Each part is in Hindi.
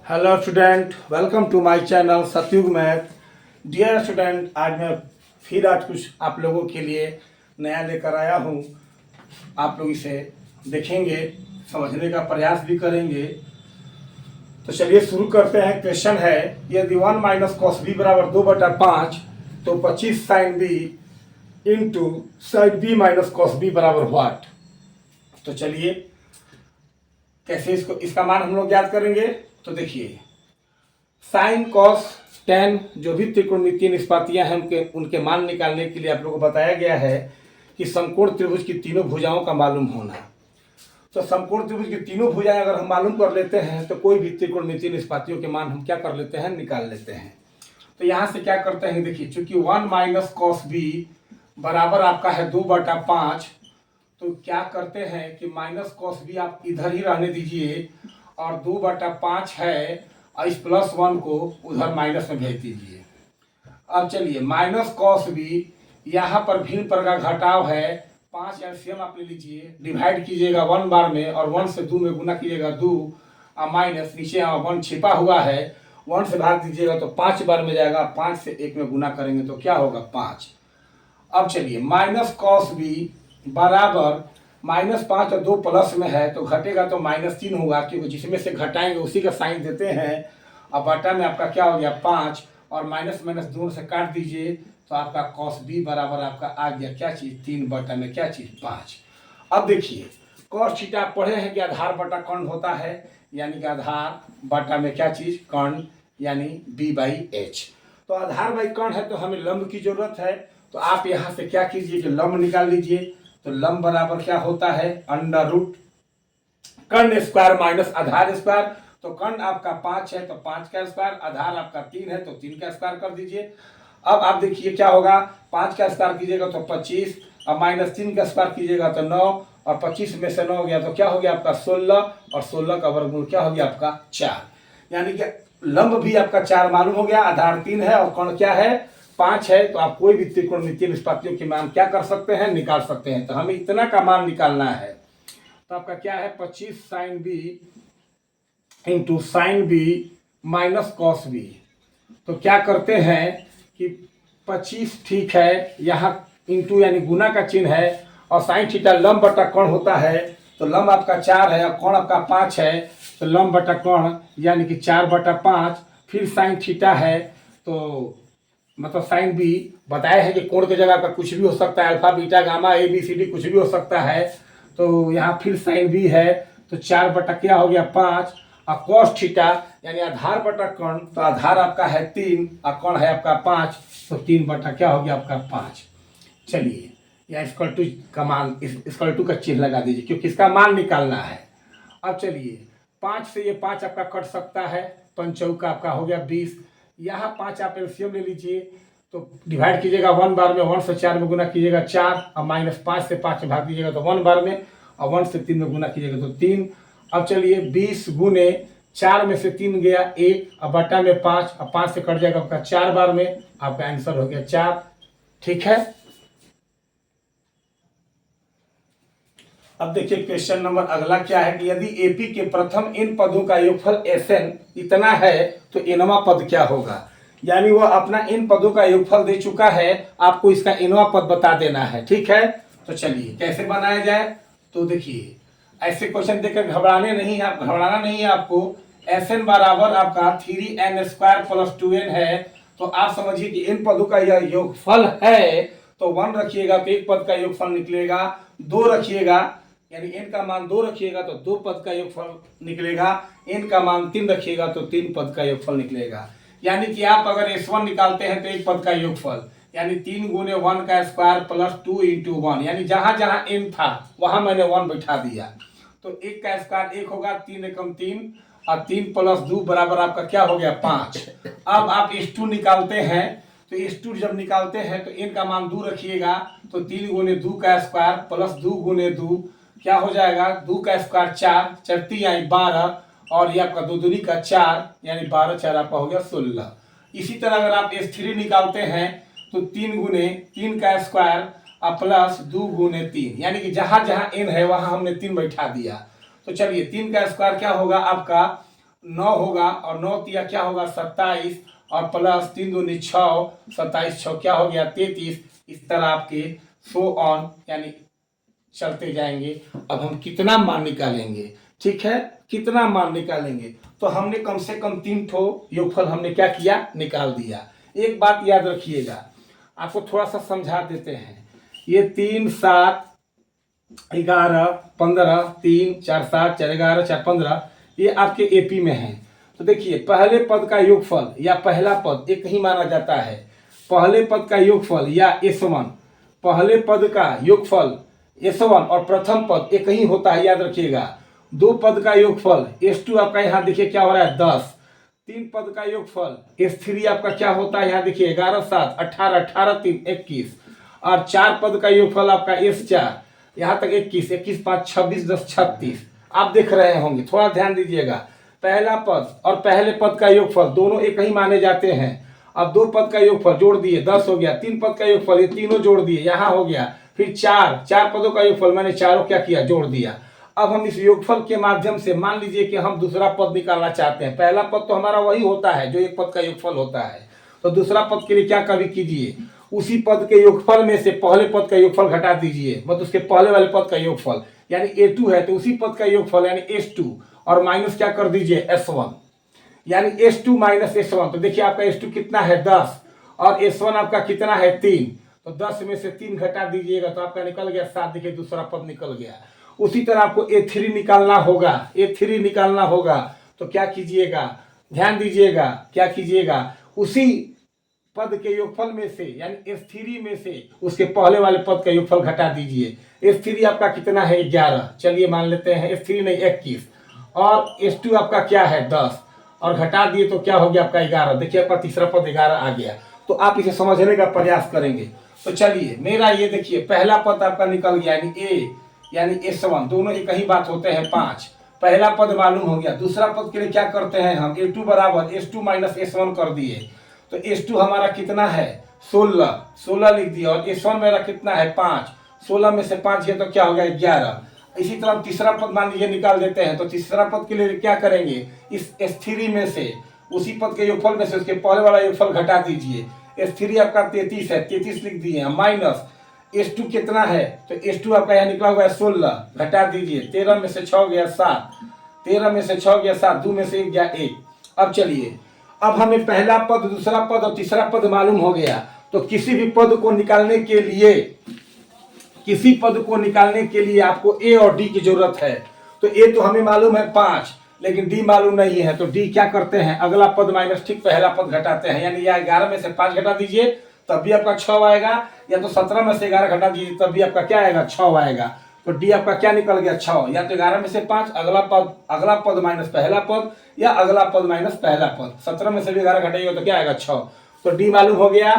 Hello student, welcome to my channel Satyug math. Dear student, आज कुछ आप लोगों के लिए नया लेकर आया हूँ। आप लोग इसे देखेंगे, समझने का प्रयास भी करेंगे। तो चलिए शुरू करते हैं। क्वेश्चन है, यदि 1 माइनस कॉस बी बराबर 2/5 तो 25 sine B into sine B minus cos B बराबर व्हाट। तो चलिए कैसे इसका मान हम लोग ज्ञात करेंगे। तो देखिए, साइन कॉस टेन जो भी त्रिकोणमितीय निष्पातियां हैं उनके मान निकालने के लिए आप लोगों को बताया गया है कि समकोण त्रिभुज की तीनों भुजाओं का मालूम होना। तो समकोण त्रिभुज की तीनों भुजाएं अगर हम मालूम कर लेते हैं तो कोई भी त्रिकोणमितीय निष्पातियों के मान हम क्या कर लेते हैं, निकाल लेते हैं। तो यहाँ से क्या करते हैं, देखिए, चूंकि 1 माइनस कॉस बी बराबर आपका है 2/5, तो क्या करते हैं कि माइनस कॉस बी आप इधर ही रहने दीजिए और 2/5 है और इस +1 को उधर माइनस में भेज दीजिए। अब चलिए, माइनस कॉस बी यहाँ पर भिन्न पर का घटाव है 5 एलसीएम आप ले लीजिए, डिवाइड कीजिएगा 1 बार में और 1 से 2 में गुना कीजिएगा 2 और माइनस नीचे 1 छिपा हुआ है, 1 से भाग दीजिएगा तो 5 बार में जाएगा, 5 से 1 में गुना करेंगे तो क्या होगा, 5। अब चलिए, माइनस कॉस बी बराबर -5 और 2 प्लस में है तो घटेगा तो -3 होगा, क्योंकि जिसमें से घटाएंगे उसी का साइन देते हैं। अब बटा में आपका क्या हो गया, 5 और माइनस माइनस दोनों से काट दीजिए तो आपका कॉस बी बराबर आपका आ गया क्या चीज़, 3 बटा में क्या चीज़, 5। अब देखिए, कॉस थीटा आप पढ़े हैं कि आधार बटा कर्ण होता है, यानी कि आधार बटा में क्या चीज़, कर्ण, यानी b/h। तो आधार बाई कर्ण है तो हमें लंब की जरूरत है। तो आप यहाँ से क्या कीजिए कि लंब निकाल लीजिए। तो लंब बराबर क्या होता है, √ कर्ण स्क्वायर माइनस आधार स्क्वायर। तो कर्ण आपका 5 है तो 5 का स्क्वायर, आधार आपका 3 है तो 3 का स्क्वायर कर दीजिए। अब आप देखिए क्या होगा, 5 का स्क्वायर कीजिएगा तो 25 और -3 का स्क्वायर कीजिएगा तो 9 और 25 में से 9 हो गया तो क्या हो गया आपका 16 और 16 का वर्गमूल क्या हो गया आपका 4। यानी कि लंब भी आपका 4 मालूम हो गया, आधार 3 है और कर्ण क्या है, 5 है। तो आप कोई भी त्रिकोणमितीय निष्पातियों के मान क्या कर सकते हैं, निकाल सकते हैं। तो हमें इतना का मान निकालना है। तो आपका क्या है, 25 sine B into sine B minus cos B. तो क्या करते हैं कि 25 ठीक है, यहाँ इंटू यानी गुना का चिन्ह है और साइन थीटा लंब बटा कोण होता है। तो लंब आपका 4 है और कोण आपका 5 है, तो लंब बटा कोण यानी कि 4/5। फिर साइन थीटा है तो मतलब साइन बी बताया है कि कोण की जगह का कुछ भी हो सकता है, अल्फा बीटा गामा ABCD कुछ भी हो सकता है। तो यहाँ फिर साइन बी है तो 4 बटा क्या हो गया 5 और कॉस थीटा यानी आधार बटा कर्ण, तो आधार आपका है 3 और कर्ण है आपका 5, तो 3 बटा क्या हो गया आपका 5। चलिए, या = का मान = का चिन्ह लगा दीजिए क्योंकि इसका मान निकालना है। अब चलिए, 5 से ये 5 आपका कट सकता है, 5 चौका आपका हो गया 20। यहाँ 5 आप एलसीएम ले लीजिए तो डिवाइड कीजिएगा 1 बार में, 1 से 4 में गुना कीजिएगा 4 और -5 से 5 में भाग दीजिएगा तो 1 बार में और 1 से 3 में गुना कीजिएगा तो 3। अब चलिए, 20 गुने 4 में से 3 गया 1 और बटा में 5 और 5 से कट जाएगा आपका 4 बार में, आपका आंसर हो गया 4। ठीक है। अब देखिए क्वेश्चन नंबर अगला क्या है कि यदि एपी के प्रथम इन पदों का योगफल एसएन इतना है तो इनवा पद क्या होगा। यानी वो अपना इन पदों का योगफल दे चुका है, आपको इसका इनवा पद बता देना है। ठीक है, तो चलिए कैसे बनाया जाए। तो देखिए, ऐसे क्वेश्चन देखकर घबराना नहीं है आपको। एसएन बराबर आपका 3n² + 2n है, तो आप समझिए कि इन पदों का यह योगफल है। तो 1 रखिएगा तो एक पद का योगफल निकलेगा, 2 रखिएगा यानी n का मान 2 रखिएगा तो 2 पद का योगफल निकलेगा, n का मान 3 रखिएगा तो 3 पद का योगफल निकलेगा। यानी कि आप अगर S1 निकालते हैं तो एक पद का योगफल यानी 3 गुने 1 का स्क्वायर + 2 × 1, यानी जहां जहां n था वहां मैंने 1 बैठा दिया। तो 1 का स्क्वायर 1 होगा, 3 एकम 3 और 3 + 2 बराबर आपका क्या हो गया 5। अब आप S2 निकालते हैं तो S2 जब निकालते हैं तो n का मान 2 रखिएगा तो 3 गुने 2 का स्क्वायर + 2 गुने 2 क्या हो जाएगा, 2 का स्क्वायर 4, 4 × 3 यानी 12 और ये आपका 2 दूनी का 4 यानी 12 4 आपका हो गया 16। इसी तरह अगर आप S3 निकालते हैं तो 3 गुने 3 का स्क्वायर + 2 गुने 3, यानी कि जहां जहां n है वहां हमने 3 बैठा दिया। तो चलिए, 3 का स्क्वायर क्या होगा आपका 9 होगा और 9 तिया क्या होगा 27 और प्लस 3 दूनी 6, 27 6 क्या हो गया 33। इस तरह आपके सो ऑन यानी चलते जाएंगे। अब हम कितना मान निकालेंगे, ठीक है, कितना मान निकालेंगे, तो हमने कम से कम 3 ठो योगफल हमने क्या किया निकाल दिया। एक बात याद रखिएगा, आपको थोड़ा सा समझा देते हैं। ये 3 7 11 15, 3 4 7 4 11 4 15 ये आपके एपी में है। तो देखिए पहले पद का योगफल या पहला पद एक ही माना जाता है। पहले पद का योगफल या S1, पहले पद का योगफल S1 और प्रथम पद एक ही होता है, याद रखिएगा। दो पद का योगफल S2 आपका यहाँ देखिए क्या हो रहा है 10। तीन पद का योगफल S3 आपका क्या होता है यहाँ देखिए 11 7 18 18 3 21। और चार पद का योगफल आपका S4 यहाँ तक 21 21 5 26 10 36। आप देख रहे होंगे, थोड़ा ध्यान दीजिएगा। पहला पद और पहले पद का योगफल दोनों एक ही माने जाते हैं। अब दो पद का योगफल जोड़ दिए 10 हो गया। तीन पद का योगफल ये तीनों जोड़ दिए यहाँ हो गया। फिर चार पदों का योगफल मैंने चारों क्या किया जोड़ दिया। अब हम इस योगफल के माध्यम से मान लीजिए कि हम दूसरा पद निकालना चाहते हैं। पहला पद तो हमारा वही होता है जो एक पद का योगफल होता है, तो दूसरा पद के लिए क्या कभी कीजिए, उसी पद के योगफल में से पहले पद का योगफल घटा दीजिए, मतलब उसके पहले वाले पद का योगफल यानी A2 है तो उसी पद का योगफल यानी S2 और माइनस क्या कर दीजिए S1 यानी S2 माइनस S1। तो देखिए आपका S2 कितना है 10 और S1 आपका कितना है 3, तो 10 में से 3 घटा दीजिएगा तो आपका निकल गया 7। देखिए दूसरा पद निकल गया। उसी तरह आपको A3 निकालना होगा। A3 निकालना होगा तो क्या कीजिएगा, ध्यान दीजिएगा, क्या कीजिएगा, उसी पद के योगफल में से यानी S3 में से उसके पहले वाले पद का योगफल घटा दीजिए। S3 आपका कितना है 11, चलिए मान लेते हैं S3 नहीं 21 और S2 आपका क्या है 10 और घटा दिए तो क्या हो गया आपका 11। देखिए आपका तीसरा पद 11 आ गया। तो आप इसे समझने का प्रयास करेंगे। तो चलिए मेरा ये देखिए पहला पद आपका निकल गया यानी A यानी S1, दोनों एक ही बात होते हैं 5। पहला पद मालूम हो गया। दूसरा पद के लिए क्या करते हैं हम, A2 बराबर S2 माइनस S1 कर दिए। तो S2 हमारा कितना है 16 लिख दिया और S1 मेरा कितना है 5। 16 में से 5 है तो क्या हो गया 11। इसी तरह तीसरा पद मान लीजिए निकाल देते हैं। तो तीसरा पद के लिए क्या करेंगे, इस S3 में से उसी पद के योगफल में से उसके पहले वाला योगफल घटा दीजिए। S3 आपका 33 है, 33 लिख दिए माइनस S2 कितना है, तो S2 आपका यहाँ निकला हुआ है 16, घटा दीजिए। 13 में से 6 गया 7, 13 में से 6 गया 7, 2 में से 1 गया 1। अब चलिए अब हमें पहला पद दूसरा पद और तीसरा पद मालूम हो गया। तो किसी भी पद को निकालने के लिए, किसी पद को निकालने के लिए आपको A और D की जरूरत है। तो A तो हमें मालूम है 5 लेकिन D मालूम नहीं है। तो D क्या करते हैं, अगला पद माइनस ठीक पहला पद घटाते हैं। यानी या 11 में से 5 घटा दीजिए तब भी आपका 6 आएगा, या तो 17 में से 11 घटा दीजिए तब भी आपका क्या आएगा 6 आएगा। तो D आपका क्या निकल गया 6, या तो 11 में से 5 अगला पद माइनस पहला पद या अगला पद माइनस पहला पद। 17 में से भी 11 घटाइएगा तो क्या आएगा 6। तो D मालूम हो गया।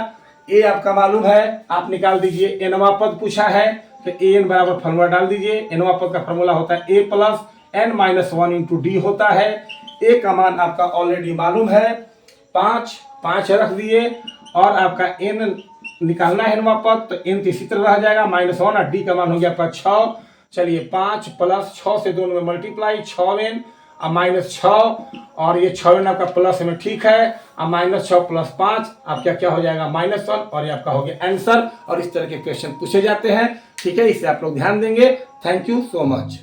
A आपका मालूम है, आप निकाल दीजिए। एनवा पद पूछा है तो AN बराबर फॉर्मूला डाल दीजिए। एनवा पद का फॉर्मूला होता है A plus N minus 1 into D होता है। A का मान आपका ऑलरेडी मालूम है 5 रख दिए और आपका N निकालना है एनवा पद, तो N इसी तरह रह जाएगा -1 और D का मान हो गया आपका 6। चलिए 5 प्लस 6 से दोनों में मल्टीप्लाई 6n और -6 और ये 6n आपका प्लस में ठीक है और -6 प्लस 5 आपका क्या हो जाएगा -1 और ये आपका हो गया आंसर। और इस तरह के क्वेश्चन पूछे जाते हैं, ठीक है, इससे आप लोग ध्यान देंगे। Thank you so much.